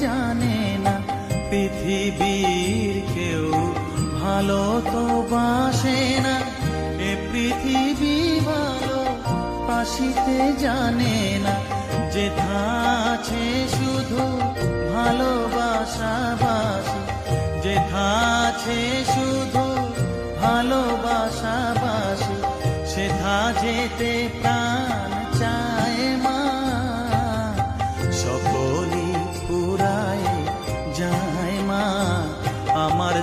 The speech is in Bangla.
জানে না পৃথিবীর কেউ ভালো তো বাসে না, এ পৃথিবী ভালো বাসিতে জানে না। যেথা আছে শুধু ভালোবাসাবাসি, যেথা আছে শুধু ভালোবাসাবাসি, সেথা যেতে প্রাণ চায় মা। সকলই পুরায় যায় মা, আমার